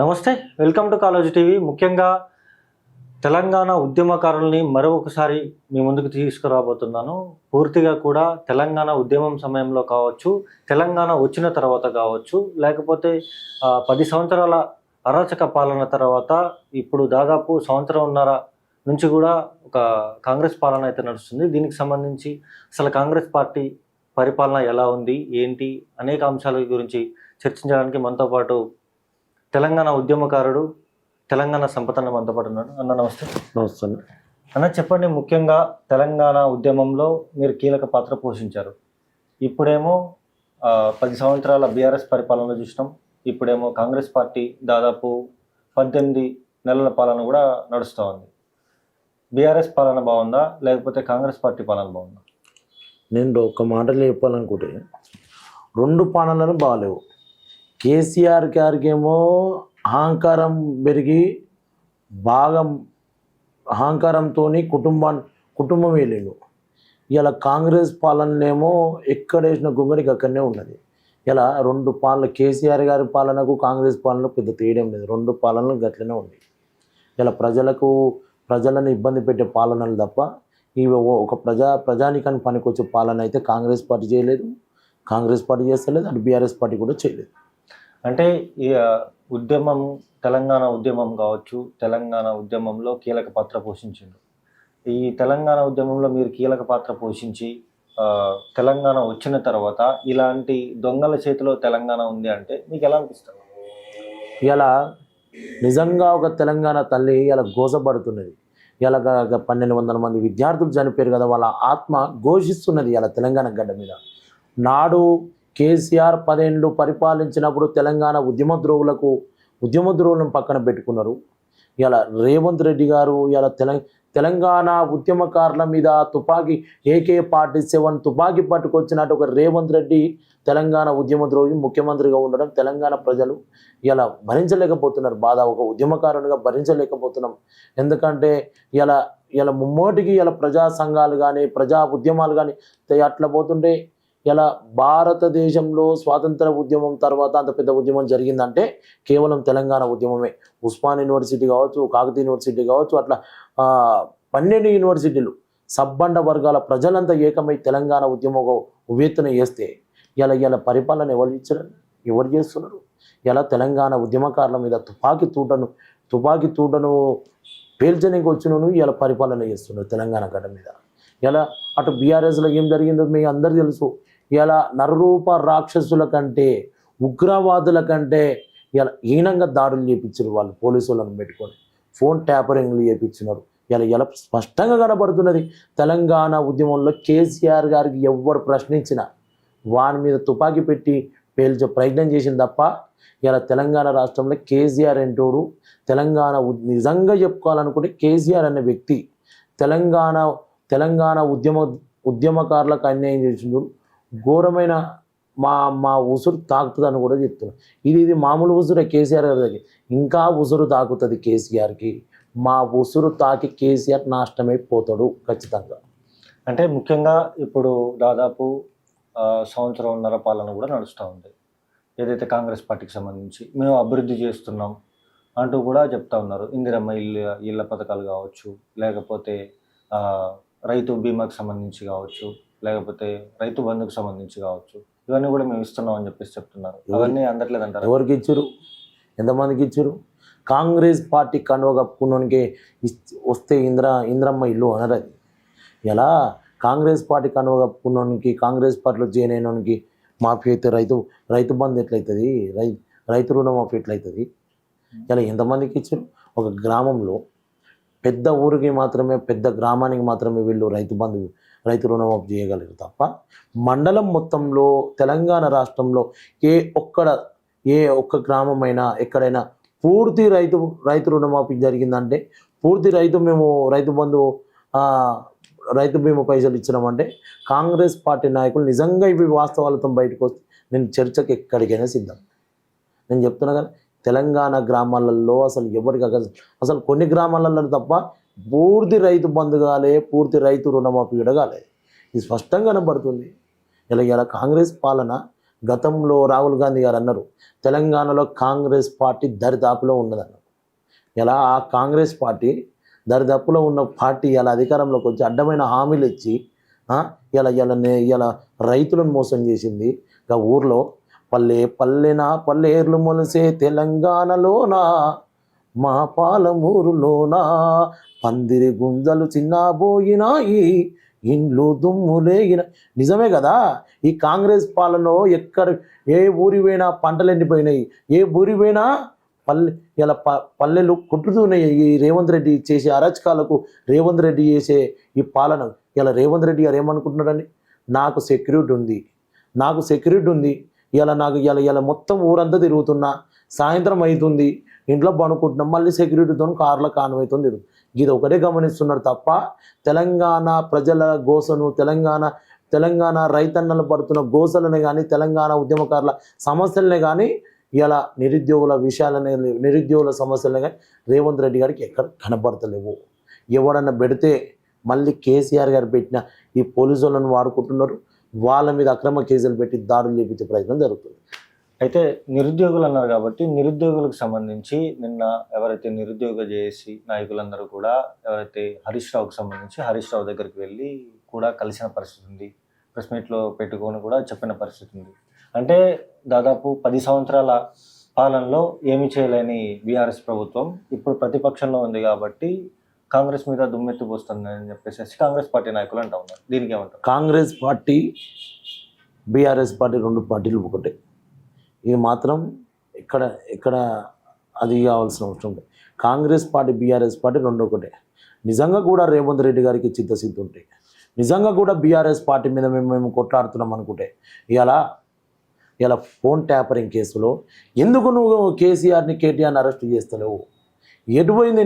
నమస్తే, welcome to college TV. ముఖ్యంగా తెలంగాణ ఉద్యమకారుల్ని మరొకసారి మీ ముందుకు తీసుకురాబోతున్నాను. పూర్తిగా కూడా తెలంగాణ ఉద్యమం సమయంలో కావచ్చు, తెలంగాణ వచ్చిన తర్వాత కావచ్చు, లేకపోతే 10 సంవత్సరాల అరాచక పాలన తర్వాత ఇప్పుడు దాదాపు సంవత్సరంన్నర నుంచి కూడా ఒక కాంగ్రెస్ పాలన అయితే నడుస్తుంది. దీనికి సంబంధించి అసలు కాంగ్రెస్ పార్టీ పరిపాలన ఎలా ఉంది, ఏంటి అనేక అంశాల గురించి చర్చించడానికి మనతో పాటు తెలంగాణ ఉద్యమకారుడు, తెలంగాణ సంపతన్న మనతో పాటు ఉన్నాడు. అన్న నమస్తే. నమస్తే అన్న, చెప్పండి, ముఖ్యంగా తెలంగాణ ఉద్యమంలో మీరు కీలక పాత్ర పోషించారు. ఇప్పుడేమో 10 సంవత్సరాల బీఆర్ఎస్ పరిపాలన చూసినాం. ఇప్పుడేమో కాంగ్రెస్ పార్టీ దాదాపు 18 నెలల పాలన కూడా నడుస్తూ ఉంది. బీఆర్ఎస్ పాలన బాగుందా, లేకపోతే కాంగ్రెస్ పార్టీ పాలన బాగుందా? నేను ఒక మాటలు చెప్పాలనుకుంటే, రెండు పాలనలు బాగాలేవు. కేసీఆర్ గారికేమో అహంకారం పెరిగి బాగా అహంకారంతో కుటుంబం వెళ్ళిండు. ఇలా కాంగ్రెస్ పాలననేమో ఎక్కడేసిన గుమ్మడికి అక్కడనే ఉన్నది. ఇలా రెండు పాలన, కేసీఆర్ గారి పాలనకు కాంగ్రెస్ పాలనకు పెద్ద తేడం లేదు. రెండు పాలనలు గట్లనే ఉంది. ఇలా ప్రజలను ఇబ్బంది పెట్టే పాలనలు తప్ప ఇవి ఒక ప్రజానికానికి పనికొచ్చే పాలన అయితే కాంగ్రెస్ పార్టీ చేయలేదు, కాంగ్రెస్ పార్టీ చేస్తలేదు, అటు బీఆర్ఎస్ పార్టీ కూడా చేయలేదు. అంటే ఈ ఉద్యమం, తెలంగాణ ఉద్యమం కావచ్చు, తెలంగాణ ఉద్యమంలో కీలక పాత్ర పోషించిండు. ఈ తెలంగాణ ఉద్యమంలో మీరు కీలక పాత్ర పోషించి తెలంగాణ వచ్చిన తర్వాత ఇలాంటి దొంగల చేతిలో తెలంగాణ ఉంది అంటే మీకు ఎలా అనిపిస్తుంది? ఇలా నిజంగా ఒక తెలంగాణ తల్లి ఇలా గోసపడుతున్నది. ఇలా 1200 మంది విద్యార్థులు చనిపోయారు కదా, వాళ్ళ ఆత్మ ఘోషిస్తున్నది ఇలా తెలంగాణ గడ్డ మీద. నాడు కేసీఆర్ 10 ఏళ్ళు పరిపాలించినప్పుడు తెలంగాణ ఉద్యమద్రోవులను పక్కన పెట్టుకున్నారు. ఇలా రేవంత్ రెడ్డి గారు ఇలా తెలంగాణ ఉద్యమకారుల మీద AK-47 తుపాకీ పట్టుకొచ్చినట్టు ఒక రేవంత్ రెడ్డి తెలంగాణ ఉద్యమద్రోహి ముఖ్యమంత్రిగా ఉండడం తెలంగాణ ప్రజలు ఇలా భరించలేకపోతున్నారు. బాధ ఒక ఉద్యమకారునిగా భరించలేకపోతున్నాం. ఎందుకంటే ఇలా ముమ్మోటికి ఇలా ప్రజా సంఘాలు కానీ ప్రజా ఉద్యమాలు కానీ అట్లా పోతుంటే, ఇలా భారతదేశంలో స్వాతంత్ర ఉద్యమం తర్వాత అంత పెద్ద ఉద్యమం జరిగిందంటే కేవలం తెలంగాణ ఉద్యమమే. ఉస్మాన్ యూనివర్సిటీ కావచ్చు, కాకతీయ యూనివర్సిటీ కావచ్చు, అట్లా 12 యూనివర్సిటీలు సబ్బండ వర్గాల ప్రజలంతా ఏకమై తెలంగాణ ఉద్యమం ఉవ్వెత్తున చేస్తే ఇలా పరిపాలన ఎవరు చేస్తున్నారు? ఇలా తెలంగాణ ఉద్యమకారుల మీద తుపాకీ తూటను పేల్చడానికి వచ్చినను ఇలా పరిపాలన చేస్తున్నారు తెలంగాణ గడ్డ మీద. ఇలా అటు బీఆర్ఎస్లో ఏం జరిగిందో మీకు అందరికీ తెలుసు. ఇలా నరరూప రాక్షసుల కంటే, ఉగ్రవాదుల కంటే ఇలా హీనంగా దాడులు చేయించారు. వాళ్ళు పోలీసులను పెట్టుకొని ఫోన్ ట్యాపరింగ్లు చేయించినారు. ఇలా స్పష్టంగా కనబడుతున్నది. తెలంగాణ ఉద్యమంలో కేసీఆర్ గారికి ఎవరు ప్రశ్నించినా వాని మీద తుపాకీ పెట్టి పేల్చే ప్రయత్నం చేసింది తప్ప ఇలా తెలంగాణ రాష్ట్రంలో కేసీఆర్ అంటోడు. తెలంగాణ నిజంగా చెప్పుకోవాలనుకుంటే కేసీఆర్ అనే వ్యక్తి తెలంగాణ ఉద్యమకారులకు అన్యాయం చేసిండు. ఘోరమైన మా ఉసురు తాకుతుందని కూడా చెప్తున్నాను. ఇది మామూలు ఉసురే కేసీఆర్ గారి దగ్గర, ఇంకా ఉసురు తాకుతుంది కేసీఆర్కి. మా ఉసురు తాకి కేసీఆర్ నాశనమైపోతాడు ఖచ్చితంగా. అంటే ముఖ్యంగా ఇప్పుడు దాదాపు సంవత్సరంన్నర పాలన కూడా నడుస్తూ ఉంది. ఏదైతే కాంగ్రెస్ పార్టీకి సంబంధించి మేము అభివృద్ధి చేస్తున్నాం అంటూ కూడా చెప్తా ఉన్నారు. ఇందిరమ్మ ఇళ్ళ పథకాలు కావచ్చు, లేకపోతే రైతు బీమాకు సంబంధించి కావచ్చు, లేకపోతే రైతు బంధుకు సంబంధించి కావచ్చు, ఇవన్నీ కూడా మేము ఇస్తున్నాం అని చెప్పేసి చెప్తున్నారు. అవన్నీ అందట్లేదంటారు. ఎవరికి ఇచ్చారు? ఎంతమందికి ఇచ్చారు? కాంగ్రెస్ పార్టీ కండువ కప్పుకున్నోనికి వస్తే ఇంద్రమ్మ ఇల్లు అనరది. ఇలా కాంగ్రెస్ పార్టీ కండువ కప్పుకున్నోనికి, కాంగ్రెస్ పార్టీలో జాయిన్ అయినోనికి మాఫీ అయితే రైతు బంధు ఎట్లయితుంది? రైతు రుణమాఫీ ఎట్లయితుంది? ఇలా ఎంతమందికి ఇచ్చారు? ఒక గ్రామంలో పెద్ద ఊరికి మాత్రమే, పెద్ద గ్రామానికి మాత్రమే వీళ్ళు రైతు రుణమాఫీ చేయగలరు తప్ప మండలం మొత్తంలో తెలంగాణ రాష్ట్రంలో ఏ ఒక్క గ్రామమైనా ఎక్కడైనా పూర్తి రైతు రుణమాఫీ జరిగిందంటే, పూర్తి మేము రైతు బంధు రైతు బీమా పైసలు ఇచ్చినామంటే కాంగ్రెస్ పార్టీ నాయకులు నిజంగా ఇవి వాస్తవాలతో బయటకు వస్తే నేను చర్చకు ఎక్కడికైనా సిద్ధం. నేను చెప్తున్నా కానీ తెలంగాణ గ్రామాలలో అసలు ఎవరికి అసలు కొన్ని గ్రామాలలో తప్ప పూర్తి రైతు బంధు కాలే, పూర్తి రైతు రుణమాఫీ కూడా కాలే. ఇది స్పష్టంగా కనబడుతుంది. ఇలా కాంగ్రెస్ పాలన గతంలో రాహుల్ గాంధీ గారు అన్నారు తెలంగాణలో కాంగ్రెస్ పార్టీ దరిదాపులో ఉన్నదన్నారు. ఇలా ఆ కాంగ్రెస్ పార్టీ దరిదాపులో ఉన్న పార్టీ ఇలా అధికారంలోకి వచ్చి అడ్డమైన హామీలు ఇచ్చి ఇలా రైతులను మోసం చేసింది. ఇక ఊర్లో పల్లెర్లు మొలిసే తెలంగాణలోనా మా పాలమూరులోనా పందిరి గుంజలు చిన్నబోయినాయి ఇండ్లు దుమ్ములేగిన. నిజమే కదా, ఈ కాంగ్రెస్ పాలనలో ఎక్కడ ఏ ఊరి పోయినా పంటలు ఎండిపోయినాయి, ఏ ఊరి పోయినా పల్లెలు కొట్టుతున్నాయి. ఈ రేవంత్ రెడ్డి చేసే అరాచకాలకు, రేవంత్ రెడ్డి చేసే ఈ పాలన. ఇలా రేవంత్ రెడ్డి గారు ఏమనుకుంటున్నాడండి, నాకు సెక్యూరిటీ ఉంది, ఇలా మొత్తం ఊరంతా తిరుగుతున్నా, సాయంత్రం అవుతుంది ఇంట్లో పనుకుంటున్నాం, మళ్ళీ సెక్యూరిటీతో కార్ల కానమవుతుంది. ఇది ఒకటే గమనిస్తున్నారు తప్ప తెలంగాణ ప్రజల గోసను, తెలంగాణ రైతన్నలు పడుతున్న గోసలనే కానీ, తెలంగాణ ఉద్యమకారుల సమస్యలనే కానీ, ఇలా నిరుద్యోగుల సమస్యలనే కానీ రేవంత్ రెడ్డి గారికి ఎక్కడ కనపడతలేవు. ఎవడన్నా పెడితే మళ్ళీ కేసీఆర్ గారు పెట్టిన ఈ పోలీసు వాళ్ళని వాడుకుంటున్నారు, వాళ్ళ మీద అక్రమ కేసులు పెట్టి దాడులు చేపించే ప్రయత్నం జరుగుతుంది. అయితే నిరుద్యోగులు అన్నారు కాబట్టి నిరుద్యోగులకు సంబంధించి నిన్న ఎవరైతే నిరుద్యోగ జేఏసీ నాయకులందరూ కూడా ఎవరైతే హరీష్ రావుకు సంబంధించి హరీష్ రావు దగ్గరికి వెళ్ళి కూడా కలిసిన పరిస్థితి ఉంది. ప్రెస్ మీట్లో పెట్టుకొని కూడా చెప్పిన పరిస్థితి ఉంది. అంటే దాదాపు 10 సంవత్సరాల పాలనలో ఏమి చేయలేని బీఆర్ఎస్ ప్రభుత్వం ఇప్పుడు ప్రతిపక్షంలో ఉంది కాబట్టి కాంగ్రెస్ మీద దుమ్మెత్తి పోస్తుంది అని చెప్పేసి కాంగ్రెస్ పార్టీ నాయకులు అంటూ ఉన్నారు. దీనికి ఏమంటారు? కాంగ్రెస్ పార్టీ బీఆర్ఎస్ పార్టీ రెండు పార్టీలు ఒకటే. ఇది మాత్రం ఇక్కడ అది కావాల్సిన అవసరం లేదు. కాంగ్రెస్ పార్టీ బీఆర్ఎస్ పార్టీ రెండు ఒకటే. నిజంగా కూడా రేవంత్ రెడ్డి గారికి చిత్తశుద్ధి ఉంటాయి, నిజంగా కూడా బీఆర్ఎస్ పార్టీ మీద మేము కొట్లాడుతున్నాం అనుకుంటే ఇలా ఫోన్ ట్యాపరింగ్ కేసులో ఎందుకు నువ్వు కేసీఆర్ని కేటీఆర్ని అరెస్ట్ చేస్తలేవు? ఎటుపోయింది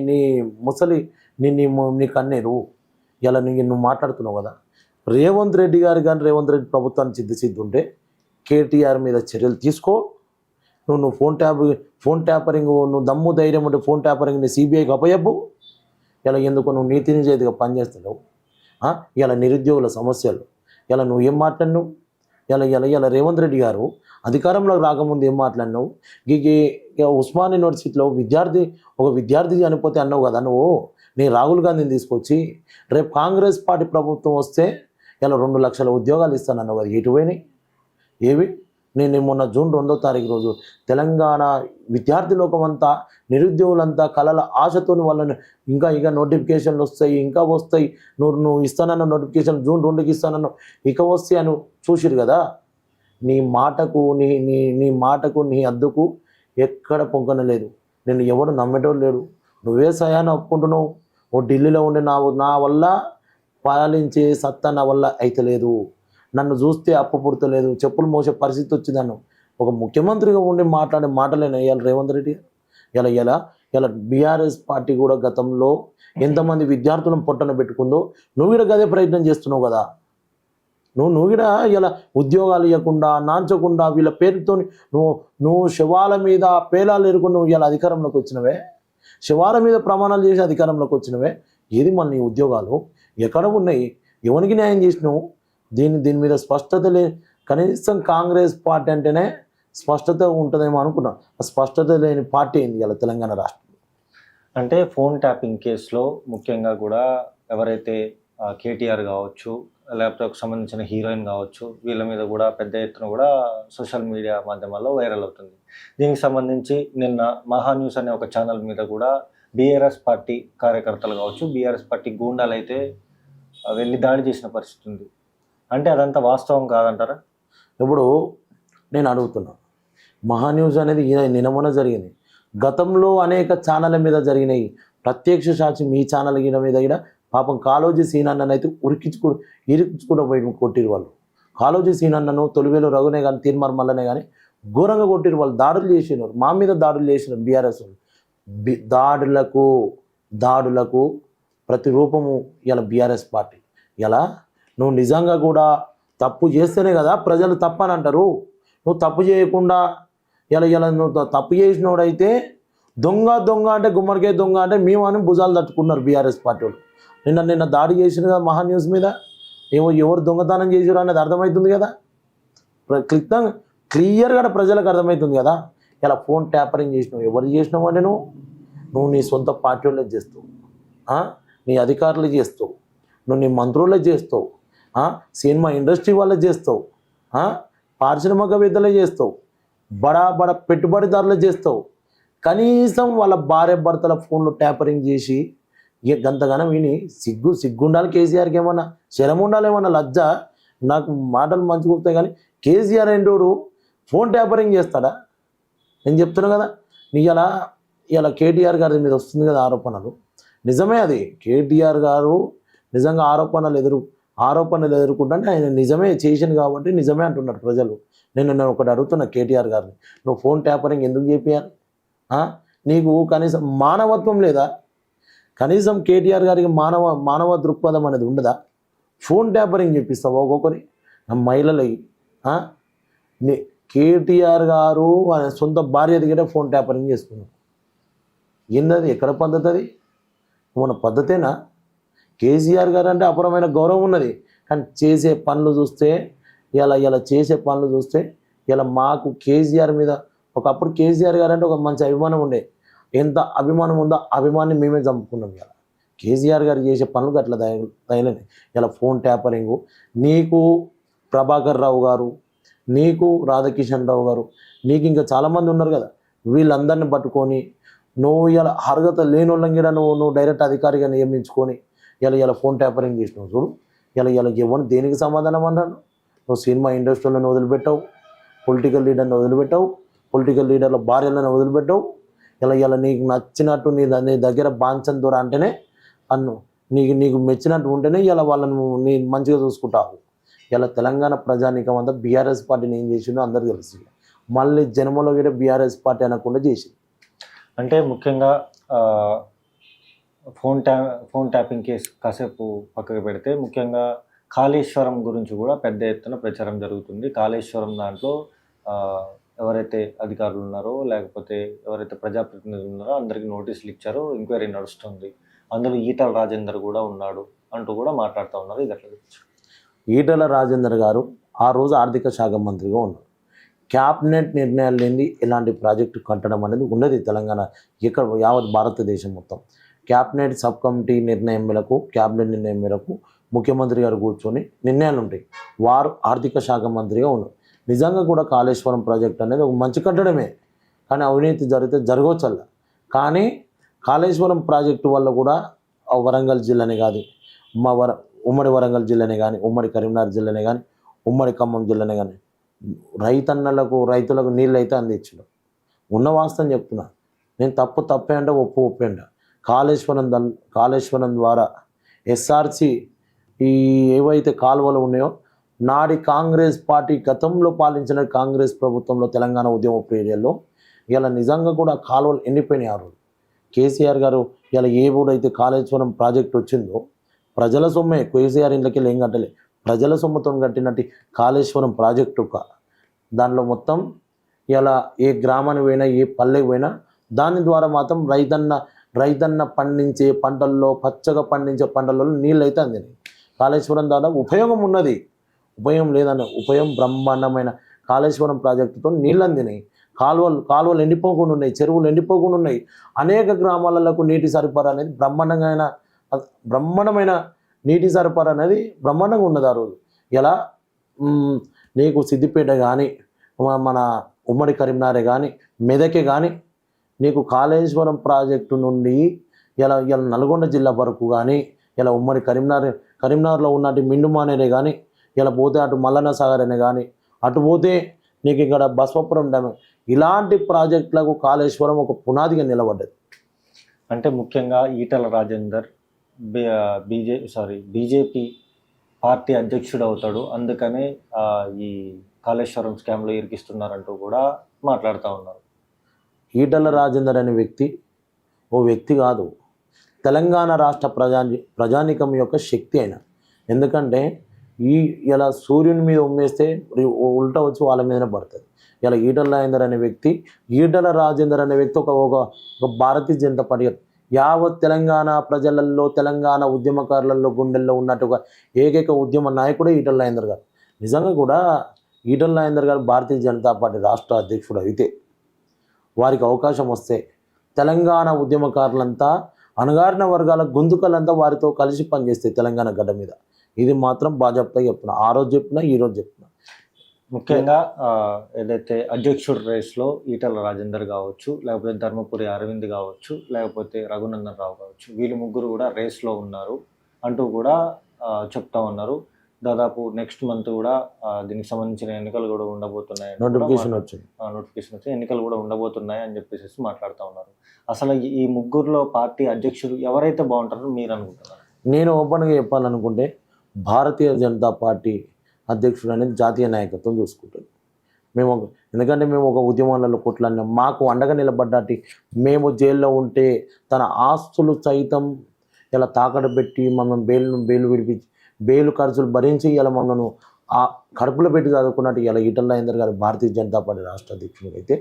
నీ ముసలి నీ కన్నీరు? ఇలా నువ్వు మాట్లాడుతున్నావు కదా. రేవంత్ రెడ్డి గారు కానీ రేవంత్ రెడ్డి ప్రభుత్వానికి చిత్తశుద్ధి ఉంటే కేటీఆర్ మీద చర్యలు తీసుకో. నువ్వు ఫోన్ ట్యాపరింగ్ నువ్వు దమ్ము ధైర్యం ఉంటే ఫోన్ ట్యాపరింగ్ని సిబిఐకి అప్పయబ్బు. ఇలా ఎందుకు నువ్వు నీతి నిజాయితీగా పనిచేస్తున్నావు? ఇలా నిరుద్యోగుల సమస్యలు ఇలా నువ్వు ఏం మాట్లాడినావు? ఇలా రేవంత్ రెడ్డి గారు అధికారంలోకి రాకముందు ఏం మాట్లాడినావు? ఉస్మాన్ యూనివర్సిటీలో ఒక విద్యార్థి చనిపోతే అన్నావు కదా నువ్వు. నీ రాహుల్ గాంధీని తీసుకొచ్చి రేపు కాంగ్రెస్ పార్టీ ప్రభుత్వం వస్తే ఇలా 2 లక్షల ఉద్యోగాలు ఇస్తానన్నావు కదా. ఎటువైనాయి ఏవి? నేను మొన్న జూన్ 2వ తారీఖు రోజు తెలంగాణ విద్యార్థి లోకం అంతా, నిరుద్యోగులంతా కళల ఆశతోని వాళ్ళని ఇంకా నోటిఫికేషన్లు వస్తాయి, ఇంకా వస్తాయి, నువ్వు ఇస్తానన్న నోటిఫికేషన్ జూన్ 2కి ఇస్తానన్న ఇక వస్తాయి అని చూసిరు కదా. నీ మాటకు నీ అద్దుకు ఎక్కడ పొంకనలేదు. నేను ఎవడు నమ్మేటోడు లేడు. నువ్వే సయాన్ని ఒప్పుకుంటున్నావు. ఓ ఢిల్లీలో ఉండి నా వల్ల పాలించే సత్తా నా వల్ల అయితే లేదు, నన్ను చూస్తే అప్పు పుడతలేదు, చెప్పులు మోసే పరిస్థితి వచ్చిందన్ను. ఒక ముఖ్యమంత్రిగా ఉండి మాట్లాడే మాటలేనా ఇవాళ రేవంత్ రెడ్డి? ఇలా బీఆర్ఎస్ పార్టీ కూడా గతంలో ఎంతమంది విద్యార్థులను పొట్టన పెట్టుకుందో నువ్వు కూడా అదే ప్రయత్నం చేస్తున్నావు కదా. నువ్వు కూడా ఇలా ఉద్యోగాలు ఇవ్వకుండా నాంచకుండా వీళ్ళ పేరుతో నువ్వు శవాల మీద పేలాలు ఎరుకుని నువ్వు ఇలా అధికారంలోకి వచ్చినవే, శవాల మీద ప్రమాణాలు చేసి అధికారంలోకి వచ్చినవే. ఏది మన నీ ఉద్యోగాలు ఎక్కడ ఉన్నాయి? ఎవరికి న్యాయం చేసినావు? దీని మీద స్పష్టత కనీసం కాంగ్రెస్ పార్టీ అంటేనే స్పష్టత ఉంటుందేమో అనుకున్నా. స్పష్టత లేని పార్టీ అయింది ఇలా తెలంగాణ రాష్ట్రం. అంటే ఫోన్ ట్యాపింగ్ కేసులో ముఖ్యంగా కూడా ఎవరైతే కేటీఆర్ కావచ్చు, లేకపోతే ఒక సంబంధించిన హీరోయిన్ కావచ్చు, వీళ్ళ మీద కూడా పెద్ద ఎత్తున కూడా సోషల్ మీడియా మాధ్యమాల్లో వైరల్ అవుతుంది. దీనికి సంబంధించి నిన్న మహా న్యూస్ అనే ఒక ఛానల్ మీద కూడా బీఆర్ఎస్ పార్టీ కార్యకర్తలు కావచ్చు, బీఆర్ఎస్ పార్టీ గూండాలు అయితే వెళ్ళి దాడి చేసిన పరిస్థితి ఉంది. అంటే అదంతా వాస్తవం కాదంటారా? ఇప్పుడు నేను అడుగుతున్నా, మహా న్యూస్ అనేది నిన్నమొన్న జరిగింది, గతంలో అనేక ఛానళ్ళ మీద జరిగినాయి. ప్రత్యక్ష సాక్షి మీ ఛానల్ మీద కూడా పాపం కాళోజీ సీనన్నను అయితే ఇరికించుకుంటూ పోయి కొట్టిరు వాళ్ళు. కాళోజీ సీనన్నను, తొలివేలు రఘునే కానీ, తీర్మార్ మల్లనే కానీ ఘోరంగా కొట్టిరు వాళ్ళు. దాడులు చేసినారు, మా మీద దాడులు చేసినారు బీఆర్ఎస్ వాళ్ళు. దాడులకు ప్రతిరూపము ఇలా బీఆర్ఎస్ పార్టీ. ఇలా నువ్వు నిజంగా కూడా తప్పు చేస్తేనే కదా ప్రజలు తప్పని అంటారు. నువ్వు తప్పు చేయకుండా ఇలా నువ్వు తప్పు చేసినోడైతే దొంగ అంటే గుమ్మడికాయ దొంగ అంటే మేము అని భుజాలు తట్టుకున్నారు బీఆర్ఎస్ పార్టీ వాళ్ళు. నిన్న దాడి చేసిన కదా మహా న్యూస్ మీద. ఎవరు దొంగతనం చేసారు అనేది అర్థమవుతుంది కదా. క్లియర్గా ప్రజలకు అర్థమవుతుంది కదా. ఇలా ఫోన్ ట్యాపరింగ్ చేసినావు, ఎవరు చేసినావు అంటే నువ్వు నీ సొంత పార్టీ వాళ్ళకి చేస్తావు, నీ అధికారులు చేస్తావు, నువ్వు నీ మంత్రులే చేస్తావు, సినిమా ఇండస్ట్రీ వాళ్ళకి చేస్తావు, పారిశ్రామికవేత్తలే చేస్తావు, బడా పెట్టుబడిదారులు చేస్తావు. కనీసం వాళ్ళ భార్య భర్తల ఫోన్లు ట్యాపరింగ్ చేసి ఇక గంతగానం విని సిగ్గుండాలి. కేసీఆర్కి ఏమన్నా శరం ఉండాలి, ఏమన్నా లజ్జ. నాకు మాటలు మంచిగా వస్తాయి కానీ కేసీఆర్ ఏంటోడు ఫోన్ ట్యాపరింగ్ చేస్తాడా? నేను చెప్తున్నా కదా. ఇలా కేటీఆర్ గారి మీద వస్తుంది కదా ఆరోపణలు. నిజమే, అది కేటీఆర్ గారు నిజంగా ఆరోపణలు ఎదుర్కొంటే ఆయన నిజమే చేసింది కాబట్టి నిజమే అంటున్నారు ప్రజలు. నేను ఒకటి అడుగుతున్నా కేటీఆర్ గారిని, నువ్వు ఫోన్ ట్యాపరింగ్ ఎందుకు చేపియాలి? నీకు కనీసం మానవత్వం లేదా? కనీసం కేటీఆర్ గారికి మానవ దృక్పథం అనేది ఉండదా? ఫోన్ ట్యాపరింగ్ చెప్పిస్తావు ఒక్కొక్కరి మహిళలకి. కేటీఆర్ గారు ఆయన సొంత భార్య దగ్గర ఫోన్ ట్యాపరింగ్ చేసుకున్నాడు. ఏందది? ఎక్కడ పద్ధతి అది? మన పద్ధతేనా? కేసీఆర్ గారు అంటే అపరమైన గౌరవం ఉన్నది, కానీ చేసే పనులు చూస్తే ఇలా చేసే పనులు చూస్తే మాకు కేసీఆర్ మీద ఒకప్పుడు కేసీఆర్ గారు అంటే ఒక మంచి అభిమానం ఉండే. ఎంత అభిమానం ఉందో అభిమాన్ని మేమే చంపుకున్నాం. ఇలా కేసీఆర్ గారు చేసే పనులకు అట్లా దయలేదు. ఇలా ఫోన్ ట్యాపరింగు నీకు ప్రభాకర్ రావు గారు, నీకు రాధాకిషన్ రావు గారు, నీకు ఇంకా చాలామంది ఉన్నారు కదా, వీళ్ళందరినీ పట్టుకొని నువ్వు ఇలా అర్హత లేని వాళ్ళని కూడా నువ్వు డైరెక్ట్ అధికారిగా నియమించుకొని ఇలా ఫోన్ ట్యాపరింగ్ చేసినావు చూడు. ఇలా ఎవరిని దేనికి సమాధానం అన్నాడు? నువ్వు సినిమా ఇండస్ట్రీలను వదిలిపెట్టావు, పొలిటికల్ లీడర్ని వదిలిపెట్టావు, పొలిటికల్ లీడర్ల భార్యలను వదిలిపెట్టావు. ఇలా నీకు నచ్చినట్టు నీ దగ్గర బాంచన్ దూర అంటేనే నీకు మెచ్చినట్టు ఉంటేనే ఇలా వాళ్ళను నీ మంచిగా చూసుకుంటావు. ఇలా తెలంగాణ ప్రజానీకం అంతా బీఆర్ఎస్ పార్టీని ఏం చేసిందో అందరికీ తెలుసు. మళ్ళీ జన్మలో కూడా బీఆర్ఎస్ పార్టీ అనకుండా చేసింది. అంటే ముఖ్యంగా ఫోన్ ట్యాపింగ్ కేసు కాసేపు పక్కకు పెడితే, ముఖ్యంగా కాళేశ్వరం గురించి కూడా పెద్ద ఎత్తున ప్రచారం జరుగుతుంది. కాళేశ్వరం దాంట్లో ఎవరైతే అధికారులు ఉన్నారో లేకపోతే ఎవరైతే ప్రజాప్రతినిధులు ఉన్నారో అందరికీ నోటీసులు ఇచ్చారో, ఎంక్వైరీ నడుస్తుంది, అందులో ఈటల రాజేందర్ కూడా ఉన్నాడు అంటూ కూడా మాట్లాడుతూ ఉన్నారు. ఇది ఎట్లా? ఈటల రాజేందర్ గారు ఆ రోజు ఆర్థిక శాఖ మంత్రిగా ఉన్నారు. క్యాబినెట్ నిర్ణయాలు లేని ఇలాంటి ప్రాజెక్టు కట్టడం అనేది ఉన్నది తెలంగాణ, ఇక్కడ యావత్ భారతదేశం మొత్తం. క్యాబినెట్ సబ్ కమిటీ నిర్ణయం మేరకు, క్యాబినెట్ నిర్ణయం మేరకు ముఖ్యమంత్రి గారు కూర్చొని నిర్ణయాలు ఉంటాయి. వారు ఆర్థిక శాఖ మంత్రిగా ఉన్నారు. నిజంగా కూడా కాళేశ్వరం ప్రాజెక్ట్ అనేది ఒక మంచి కట్టడమే, కానీ అవినీతి జరిగితే జరగవచ్చల్లా. కానీ కాళేశ్వరం ప్రాజెక్టు వల్ల కూడా వరంగల్ జిల్లానే కాదు, ఉమ్మడి వరంగల్ జిల్లానే కానీ, ఉమ్మడి కరీంనగర్ జిల్లానే కానీ, ఉమ్మడి ఖమ్మం జిల్లానే కానీ రైతులకు నీళ్ళు అయితే అందించడం ఉన్న వాస్తవం చెప్తున్నా. నేను తప్పే అంటే ఒప్పే అంట. కాళేశ్వరం ద్వారా ఎస్ఆర్సి ఈ ఏవైతే కాలువలు ఉన్నాయో, నాడి కాంగ్రెస్ పార్టీ గతంలో పాలించిన కాంగ్రెస్ ప్రభుత్వంలో తెలంగాణ ఉద్యమ పీరియడ్లో ఇలా నిజంగా కూడా కాలువలు ఎండిపోయినాయి. ఆ రోజు కేసీఆర్ గారు ఇలా ఏ ఊడైతే కాళేశ్వరం ప్రాజెక్ట్ వచ్చిందో ప్రజల సొమ్మే, కేసీఆర్ ఇంట్లోకి ఏం కట్టలే, ప్రజల సొమ్ముతో కట్టినట్టు కాళేశ్వరం ప్రాజెక్టు దానిలో మొత్తం ఇలా ఏ గ్రామానికి పోయినా, ఏ పల్లెకి పోయినా దాని ద్వారా మాత్రం రైతన్న పండించే పంటల్లో, పచ్చగా పండించే పంటలలో నీళ్ళు అయితే అందినాయి. కాళేశ్వరం ద్వారా ఉపయోగం ఉన్నది, ఉపయోగం లేదన్న ఉపయోగం బ్రహ్మాండమైన కాళేశ్వరం ప్రాజెక్టుతో నీళ్ళు అందినాయి. కాలువలు ఎండిపోకుండా ఉన్నాయి, చెరువులు ఎండిపోకుండా ఉన్నాయి. అనేక గ్రామాలకు నీటి సరఫరా అనేది బ్రహ్మాండమైన నీటి సరఫరా అనేది బ్రహ్మాండంగా ఉన్నది ఆ రోజు. ఇలా నీకు సిద్దిపేట కానీ, మన ఉమ్మడి కరీంనగర్ కానీ, మెదకే కానీ నీకు కాళేశ్వరం ప్రాజెక్టు నుండి ఇలా నల్గొండ జిల్లా వరకు కానీ, ఇలా ఉమ్మడి కరీంనగర్లో ఉన్నట్టు మిండుమానేరే కానీ, ఇలా పోతే అటు మల్లన్న సాగర్ అనే కానీ, అటు పోతే నీకు ఇక్కడ బస్వపురం డ్యామ్, ఇలాంటి ప్రాజెక్టులకు కాళేశ్వరం ఒక పునాదిగా నిలబడ్డది. అంటే ముఖ్యంగా ఈటల రాజేందర్ బీజేపీ పార్టీ అధ్యక్షుడు అవుతాడు, అందుకనే ఈ కాళేశ్వరం స్కామ్లో ఇరికిస్తున్నారంటూ కూడా మాట్లాడుతూ ఉన్నారు. ఈటల రాజేందర్ అనే వ్యక్తి ఓ వ్యక్తి కాదు, తెలంగాణ రాష్ట్ర ప్రజానీకం యొక్క శక్తి అయిన. ఎందుకంటే ఇలా సూర్యుని మీద ఉమ్మేస్తే ఉల్టా వచ్చి వాళ్ళ మీదనే పడుతుంది. ఇలా ఈటల రాజేందర్ అనే వ్యక్తి ఒక భారతీయ జనతా పార్టీ యావత్ తెలంగాణ ప్రజలలో, తెలంగాణ ఉద్యమకారులలో గుండెల్లో ఉన్నట్టుగా ఏకైక ఉద్యమ నాయకుడే ఈటల రాజేందర్ గారు. నిజంగా కూడా ఈటల రాజేందర్ గారు భారతీయ జనతా పార్టీ రాష్ట్ర అధ్యక్షుడు అయితే వారికి అవకాశం వస్తే తెలంగాణ ఉద్యమకారులంతా అణగారిన వర్గాల గొంతుకలంతా వారితో కలిసి పనిచేస్తాయి తెలంగాణ గడ్డ మీద. ఇది మాత్రం బాజాప్తా చెప్తున్నా, ఆ రోజు చెప్పినా ఈ రోజు చెప్తున్నా. ముఖ్యంగా ఏదైతే అధ్యక్షుడు రేస్లో ఈటల రాజేందర్ కావచ్చు, లేకపోతే ధర్మపురి అరవింద్ కావచ్చు, లేకపోతే రఘునందన్ రావు కావచ్చు, వీళ్ళు ముగ్గురు కూడా రేస్లో ఉన్నారు అంటూ కూడా చెప్తా ఉన్నారు. దాదాపు నెక్స్ట్ మంత్ కూడా దీనికి సంబంధించిన ఎన్నికలు కూడా ఉండబోతున్నాయి, నోటిఫికేషన్ వచ్చి ఎన్నికలు కూడా ఉండబోతున్నాయి అని చెప్పేసి మాట్లాడుతూ ఉన్నారు. అసలు ఈ ముగ్గురులో పార్టీ అధ్యక్షుడు ఎవరైతే బాగుంటారో మీరు అనుకుంటున్నారు? నేను ఓపెన్గా చెప్పాలనుకుంటే భారతీయ జనతా పార్టీ అధ్యక్షుడు అనేది జాతీయ నాయకత్వం చూసుకుంటుంది. ఎందుకంటే మేము ఒక ఉద్యమాలలో కొట్లాడినాం, మాకు అండగా నిలబడ్డాటి, మేము జైల్లో ఉంటే తన ఆస్తులు సైతం ఇలా తాకట్టు పెట్టి మమ్మల్ని బెయిల్ విడిపించి బెయిల్ ఖర్చులు భరించి ఇలా మమ్మల్ని ఆ కడుపులో పెట్టి చదువుకున్నట్టు ఇలా ఈటల రాజేందర్ గారు భారతీయ జనతా పార్టీ రాష్ట్ర అధ్యక్షుడు అయితే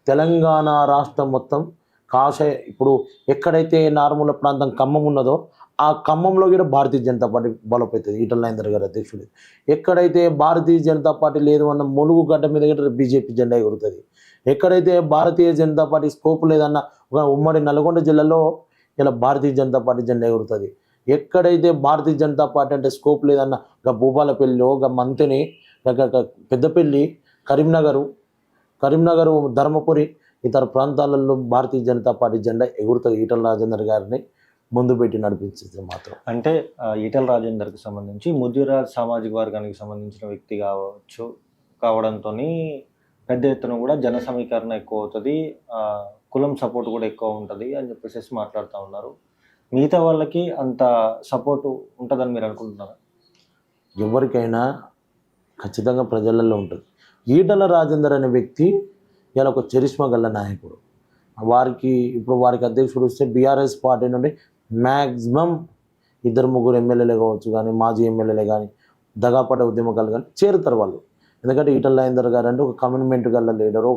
తెలంగాణ రాష్ట్రం మొత్తం కాషాయ ఇప్పుడు ఎక్కడైతే నార్మల్ ప్రాంతం ఖమ్మం ఉన్నదో ఆ ఖమ్మంలో కూడా భారతీయ జనతా పార్టీ బలపడుతుంది ఈటల రాజేందర్ గారు అధ్యక్షుడు. ఎక్కడైతే భారతీయ జనతా పార్టీ లేదు అన్న ములుగు గడ్డ మీద కూడా బీజేపీ జెండా ఎగురుతుంది. ఎక్కడైతే భారతీయ జనతా పార్టీ స్కోప్ లేదన్న ఒక ఉమ్మడి నల్గొండ జిల్లాలో ఇలా భారతీయ జనతా పార్టీ జెండా ఎగురుతుంది. ఎక్కడైతే భారతీయ జనతా పార్టీ అంటే స్కోప్ లేదన్న ఒక భూపాలపల్లిలో ఒక మంతెని పెద్దపల్లి కరీంనగరు ధర్మపురి ఇతర ప్రాంతాలలో భారతీయ జనతా పార్టీ జెండా ఎగురుతుంది. ఈటల రాజేందర్ గారిని ముందు పెట్టి నడిపించేది మాత్రం. అంటే ఈటల రాజేందర్కి సంబంధించి ముదిరాజ్ సామాజిక వర్గానికి సంబంధించిన వ్యక్తి కావడంతో పెద్ద ఎత్తున కూడా జన సమీకరణ ఎక్కువ అవుతుంది, కులం సపోర్ట్ కూడా ఎక్కువ ఉంటుంది అని చెప్పేసి మాట్లాడుతూ ఉన్నారు. మిగతా వాళ్ళకి అంత సపోర్టు ఉంటుందని మీరు అనుకుంటున్నారా? ఎవరికైనా ఖచ్చితంగా ప్రజలలో ఉంటుంది. ఈటల రాజేందర్ అనే వ్యక్తి ఇలా ఒక చరిష్మా గల్ల నాయకుడు. వారికి అధ్యక్షుడు వస్తే బీఆర్ఎస్ పార్టీ నుండి మ్యాక్సిమం 2-3 ఎమ్మెల్యేలే కావచ్చు కానీ మాజీ ఎమ్మెల్యేలే కానీ దగాపడ్డ ఉద్యమకాలు కానీ చేరుతారు వాళ్ళు. ఎందుకంటే ఈటల రాజేందర్ గారు అంటే ఒక కమ్యూనిమెంట్ గల్ల లీడరు,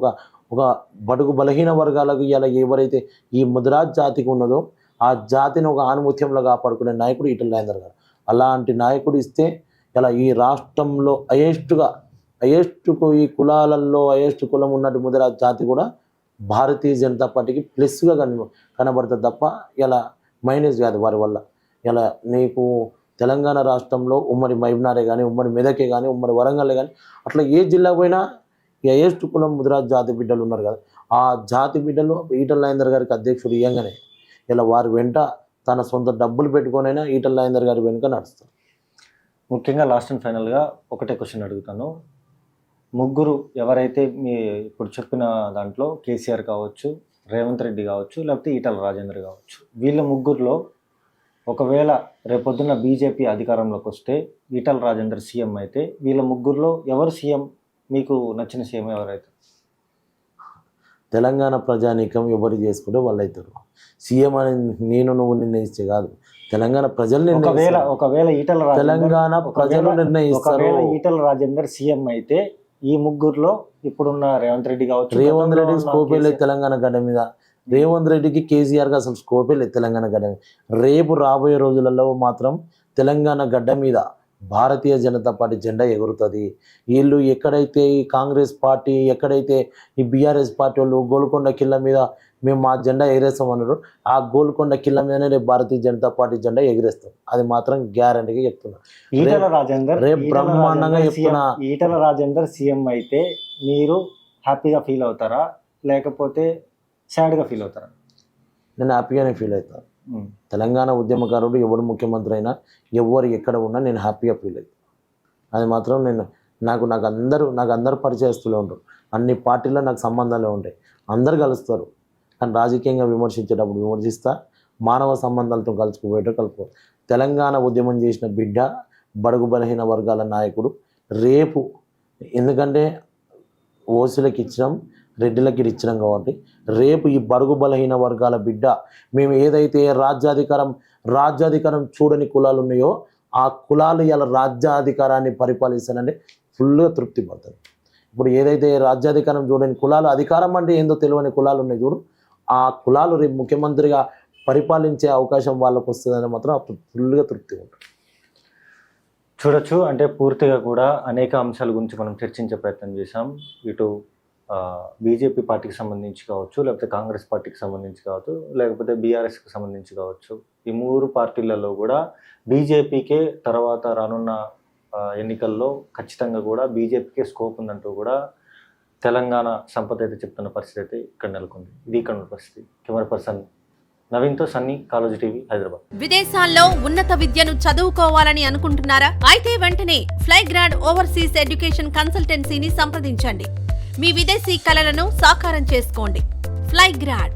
ఒక బడుగు బలహీన వర్గాలకు ఇలా ఎవరైతే ఈ ముదిరాజ్ జాతికి ఉన్నదో ఆ జాతిని ఒక ఆనుముత్యంలో కాపాడుకునే నాయకుడు ఈటల రాజేందర్ గారు. అలాంటి నాయకుడు ఇస్తే ఇలా ఈ రాష్ట్రంలో హైయెస్ట్కు ఈ కులాలలో హైయెస్ట్ కులం ఉన్నట్టు ముదిరాజ్ జాతి కూడా భారతీయ జనతా పార్టీకి ప్లస్గా కనబడుతుంది తప్ప ఇలా మైనస్ కాదు వారి వల్ల. ఇలా నీకు తెలంగాణ రాష్ట్రంలో ఉమ్మడి మహబూబ్నగర్ కానీ ఉమ్మడి మెదకే కానీ ఉమ్మడి వరంగల్ కానీ అట్లా ఏ జిల్లా పోయినా హైయెస్ట్ కులం ముదిరాజ్ జాతి బిడ్డలు ఉన్నారు కదా, ఆ జాతి బిడ్డలు ఈటల రాజేందర్ గారికి అధ్యక్షుడు ఇవ్వగానే ఇలా వారి వెంట తన సొంత డబ్బులు పెట్టుకొనైనా ఈటల రాజేందర్ గారి వెనుక నడుస్తారు. ముఖ్యంగా లాస్ట్ అండ్ ఫైనల్గా ఒకటే క్వశ్చన్ అడుగుతాను. ముగ్గురు ఎవరైతే మీ ఇప్పుడు చెప్పిన దాంట్లో కేసీఆర్ కావచ్చు, రేవంత్ రెడ్డి కావచ్చు, లేకపోతే ఈటల రాజేందర్ కావచ్చు, వీళ్ళ ముగ్గురులో ఒకవేళ రేపొద్దున బీజేపీ అధికారంలోకి వస్తే ఈటల రాజేందర్ సీఎం అయితే వీళ్ళ ముగ్గురులో ఎవరు సీఎం, మీకు నచ్చిన సీఎం ఎవరైతే? తెలంగాణ ప్రజానీకం ఎవరు చేసుకుంటే వాళ్ళు అవుతారు. సీఎం అని నువ్వు నిర్ణయిస్తే కాదు, తెలంగాణ ప్రజలు ఒకవేళ తెలంగాణ ప్రజలు నిర్ణయిస్తారు. ఈటల రాజేందర్ సీఎం అయితే ఈ ముగ్గురులో ఇప్పుడున్న రేవంత్ రెడ్డి కావచ్చు, రేవంత్ రెడ్డి స్కోపే లేదు తెలంగాణ గడ్డ మీద. రేవంత్ రెడ్డికి కేసీఆర్కి అసలు స్కోపే లేదు తెలంగాణ గడ్డ మీద. రేపు రాబోయే రోజులలో మాత్రం తెలంగాణ గడ్డ మీద భారతీయ జనతా పార్టీ జెండా ఎగురుతుంది. వీళ్ళు ఎక్కడైతే ఈ కాంగ్రెస్ పార్టీ ఎక్కడైతే ఈ బీఆర్ఎస్ పార్టీ వాళ్ళు గోల్కొండ కిల్ల మీద మేము మా జెండా ఎగిరేస్తామన్నారు, ఆ గోల్కొండ కిల్ల మీదనే రేపు భారతీయ జనతా పార్టీ జెండా ఎగిరేస్తాం. అది మాత్రం గ్యారంటీగా చెప్తున్నా. ఈటల రాజేందర్ రేపు బ్రహ్మాండంగా చెప్తున్నా. ఈటల రాజేందర్ సీఎం అయితే మీరు హ్యాపీగా ఫీల్ అవుతారా లేకపోతే సాడ్గా ఫీల్ అవుతారా? నేను హ్యాపీగానే ఫీల్ అవుతాను. తెలంగాణ ఉద్యమకారుడు ఎవరు ముఖ్యమంత్రి అయినా ఎవరు ఎక్కడ ఉన్నా నేను హ్యాపీగా ఫీల్ అవుతాను. అది మాత్రం నాకు అందరు పరిచయస్తులే ఉంటారు. అన్ని పార్టీల్లో నాకు సంబంధాలే ఉంటాయి, అందరు కలుస్తారు. కానీ రాజకీయంగా విమర్శించేటప్పుడు విమర్శిస్తా, మానవ సంబంధాలతో కలుపుకో. తెలంగాణ ఉద్యమం చేసిన బిడ్డ, బడుగు బలహీన వర్గాల నాయకుడు. రేపు ఎందుకంటే ఓసీలకు ఇచ్చినాం, రెడ్డిలకి ఇచ్చినాం కాబట్టి రేపు ఈ బడుగు బలహీన వర్గాల బిడ్డ మేము ఏదైతే రాజ్యాధికారం చూడని కులాలు ఉన్నాయో ఆ కులాలు ఇలా రాజ్యాధికారాన్ని పరిపాలిస్తానంటే ఫుల్గా తృప్తి పడుతుంది. ఇప్పుడు ఏదైతే రాజ్యాధికారం చూడని కులాలు, అధికారం అంటే ఏందో తెలియని కులాలు ఉన్నాయి చూడు, ఆ కులాలు రేపు ముఖ్యమంత్రిగా పరిపాలించే అవకాశం వాళ్ళకు వస్తుందని మాత్రం అప్పుడు ఫుల్గా తృప్తి ఉంటుంది. చూడొచ్చు. అంటే పూర్తిగా కూడా అనేక అంశాల గురించి మనం చర్చించే ప్రయత్నం చేశాం. ఇటు బీజేపీ పార్టీకి సంబంధించి కావచ్చు, లేకపోతే కాంగ్రెస్ పార్టీకి సంబంధించి కావచ్చు, లేకపోతే బీఆర్ఎస్కి సంబంధించి కావచ్చు. ఈ 3 పార్టీలలో కూడా బీజేపీకే తర్వాత రానున్న ఎన్నికల్లో ఖచ్చితంగా కూడా బీజేపీకే స్కోప్ ఉందంటూ కూడా తెలంగాణ సంపద అయితే చెప్తున్న పరిస్థితి అయితే ఇక్కడ నెలకొంది. ఇది ఇక్కడ ఉన్న పరిస్థితి. కెమెరా పర్సన్ నవీన్తో సన్నీ, కాలేజ్ టీవీ, హైదరాబాద్. విదేశాల్లో ఉన్నత విద్యను చదువుకోవాలని అనుకుంటున్నారా? అయితే వెంటనే ఫ్లైగ్రాడ్ ఓవర్సీస్ ఎడ్యుకేషన్ కన్సల్టెన్సీని సంప్రదించండి. మీ విదేశీ కలలను సాకారం చేసుకోండి. ఫ్లైగ్రాడ్